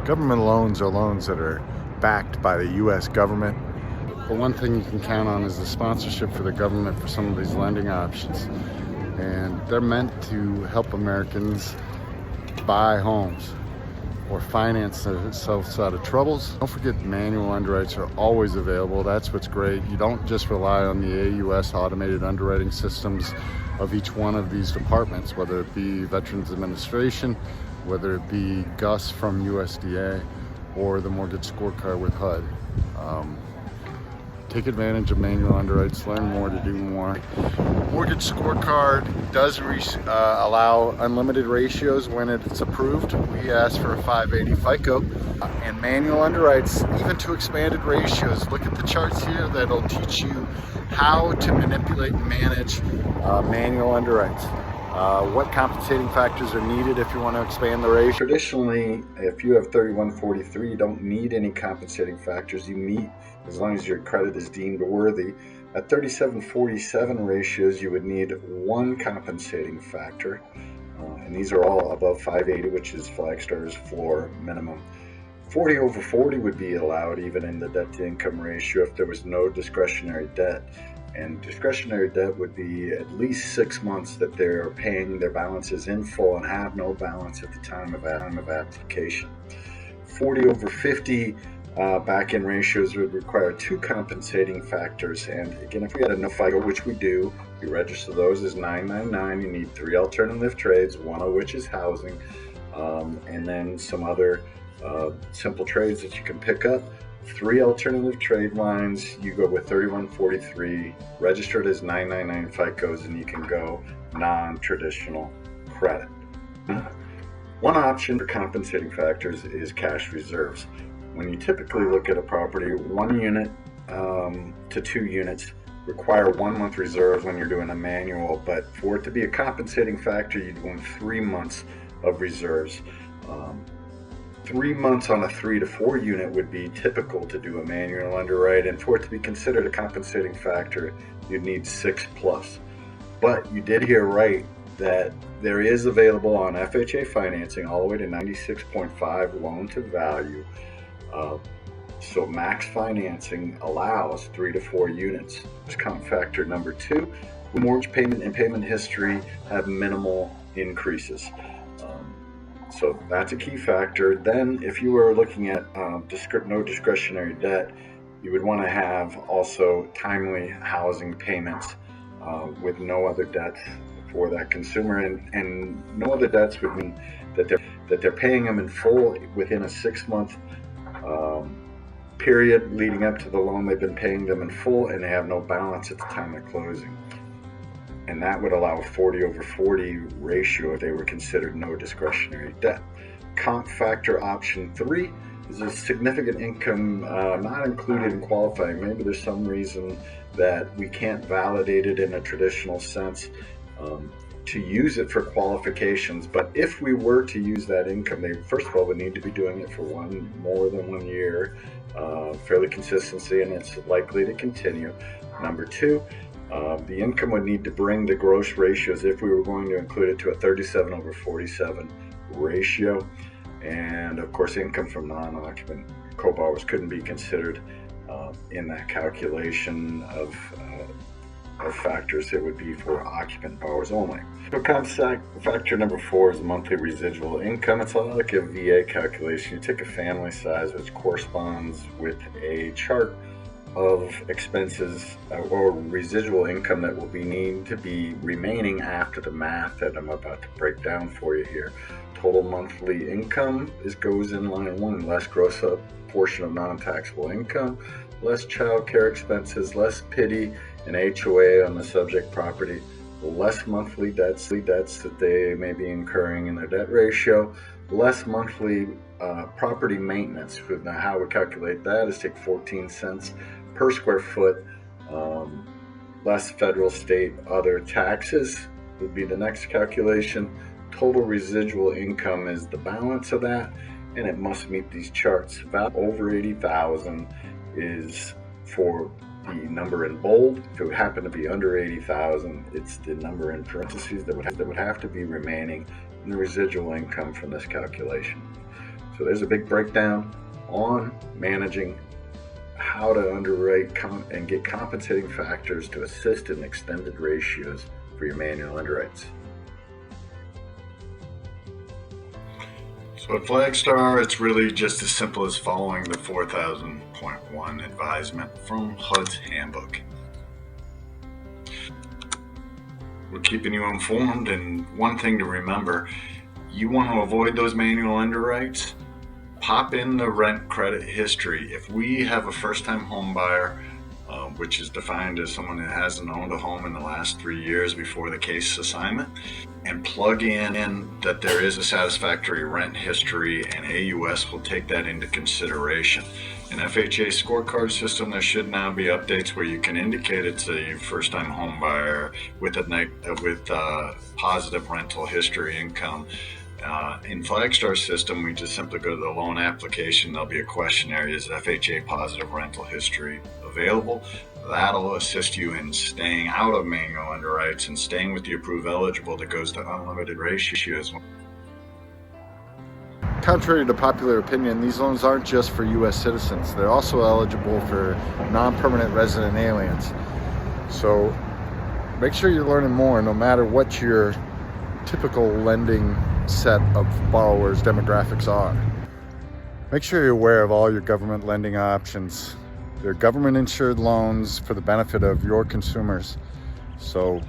Government loans are loans that are backed by the U.S. government. But one thing you can count on is the sponsorship for the government for some of these lending options. And they're meant to help Americans buy homes or finance themselves out of troubles. Don't forget manual underwrites are always available. That's what's great. You don't just rely on the AUS automated underwriting systems of each one of these departments, whether it be Veterans Administration, whether it be GUS from USDA, or the mortgage scorecard with HUD. Take advantage of manual underwrites, learn more to do more. Mortgage scorecard does allow unlimited ratios when it's approved. We ask for a 580 FICO, and manual underwrites even to expanded ratios. Look at the charts here that'll teach you how to manipulate and manage manual underwrites. What compensating factors are needed if you want to expand the ratio. Traditionally, if you have 3143, you don't need any compensating factors. You meet as long as your credit is deemed worthy. At 3747 ratios, you would need one compensating factor, and these are all above 580, which is Flagstar's floor minimum. 40 over 40 would be allowed even in the debt to income ratio if there was no discretionary debt. And discretionary debt would be at least 6 months that they're paying their balances in full and have no balance at the time of application. 40 over 50 back-end ratios would require two compensating factors. And again, if we had a no FICO, which we do, we register those as 999. You need 3 alternative trades, one of which is housing, and then some other simple trades that you can pick up. 3 alternative trade lines, you go with 3143, registered as 999 FICOs, and you can go non-traditional credit. One option for compensating factors is cash reserves. When you typically look at a property, 1 unit to 2 units require 1 month reserve when you're doing a manual, but for it to be a compensating factor, you're doing 3 months of reserves. 3 months on a 3 to 4 unit would be typical to do a manual underwrite, and for it to be considered a compensating factor, you'd need 6+. But you did hear right that there is available on FHA financing all the way to 96.5 loan to value. So max financing allows 3 to 4 units. Comp factor number 2, mortgage payment and payment history have minimal increases. So that's a key factor. Then if you were looking at no discretionary debt, you would want to have also timely housing payments with no other debts for that consumer. And no other debts would mean that they're paying them in full within a 6-month period leading up to the loan. They've been paying them in full and they have no balance at the time of closing. And that would allow a 40 over 40 ratio if they were considered no discretionary debt. Comp factor option 3 is a significant income not included in qualifying. Maybe there's some reason that we can't validate it in a traditional sense to use it for qualifications. But if we were to use that income, they first of all would need to be doing it for more than 1 year, fairly consistency, and it's likely to continue. Number 2, the income would need to bring the gross ratios, if we were going to include it, to a 37 over 47 ratio. And of course, income from non-occupant co-borrowers couldn't be considered in that calculation of factors. It would be for occupant borrowers only. So comp factor number 4 is monthly residual income. It's like a VA calculation. You take a family size, which corresponds with a chart of expenses or residual income that will need to be remaining after the math that I'm about to break down for you here. Total monthly income goes in line 1, less gross up portion of non-taxable income, less child care expenses, less PITI and HOA on the subject property, less monthly debts that they may be incurring in their debt ratio, less monthly property maintenance. Now how we calculate that is take 14 cents per square foot, less federal, state, other taxes would be the next calculation. Total residual income is the balance of that, and it must meet these charts. Value over 80,000 is for the number in bold. If it would happen to be under 80,000, it's the number in parentheses that would have to be remaining in the residual income from this calculation. So there's a big breakdown on managing how to underwrite and get compensating factors to assist in extended ratios for your manual underwrites. So at Flagstar, it's really just as simple as following the 4000.1 advisement from HUD's handbook. We're keeping you informed, and one thing to remember, you want to avoid those manual underwrites, pop in the rent credit history. If we have a first-time home buyer, which is defined as someone that hasn't owned a home in the last 3 years before the case assignment, and plug in that there is a satisfactory rent history, and AUS will take that into consideration. In FHA scorecard system, there should now be updates where you can indicate it's a first-time home buyer with positive rental history income. In Flagstar system, we just simply go to the loan application. There'll be a questionnaire: is FHA positive rental history available? That'll assist you in staying out of manual underwrites and staying with the approved eligible that goes to unlimited ratios. Contrary to popular opinion, these loans aren't just for U.S. citizens. They're also eligible for non-permanent resident aliens. So make sure you're learning more, no matter what your typical lending set of borrowers' demographics are. Make sure you're aware of all your government lending options. They're government-insured loans for the benefit of your consumers. So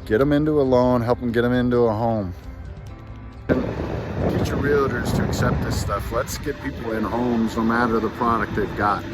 get them into a loan, help them get them into a home. And teach your realtors to accept this stuff. Let's get people in homes no matter the product they've got.